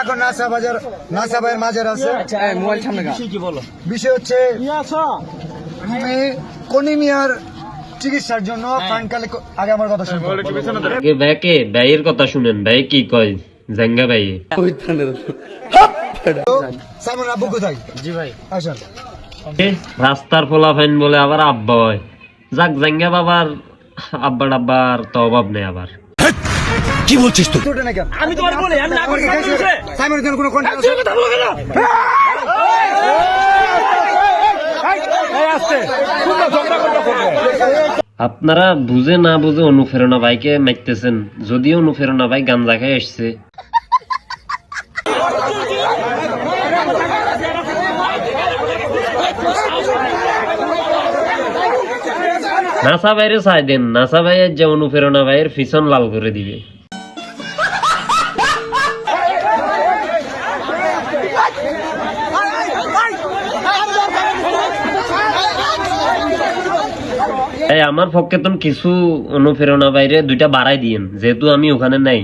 এখন নাসা ভাইয়ের মাঝের আছে। বিষয় হচ্ছে আমি কনিমিয়ার চিকিৎসার জন্য ফান্ড কালেক্ট। আগে আমার কথা শুনুন, আগে ভাইয়ের কথা শুনেন। ভাই কি কয় জাঙ্গা ভাই? সাইমন আব্বু কোথায়? জি ভাই আসেন। রাস্তার ফলাফাইন বলে আবার আব্বা হয়। যাক জাঙ্গা বাবার আব্বা ডাব্বার তো অভাব নেই। আবার কি বলছিস তুই? আমি তোমার বলি আমি না করি সাইমনের জন্য কোনো কন্টাক্ট আপনারা বুঝে না বুঝে অনুপ্রেরণা ভাইকে মারতেছেন। যদিও অনুপ্রেরণা ভাই গাঞ্জা খেয়ে এসছে। নাসা ভাইরে চাই দেন। নাসা ভাইয়ের যে অনুপ্রেরণা ভাইয়ের পিছন লাল করে দিবে। আমার পক্ষে তো কিছু অনুপ্রেরণা বাইরে 2টা বাড়াই দিয়েন, যেহেতু আমি ওখানে নাই।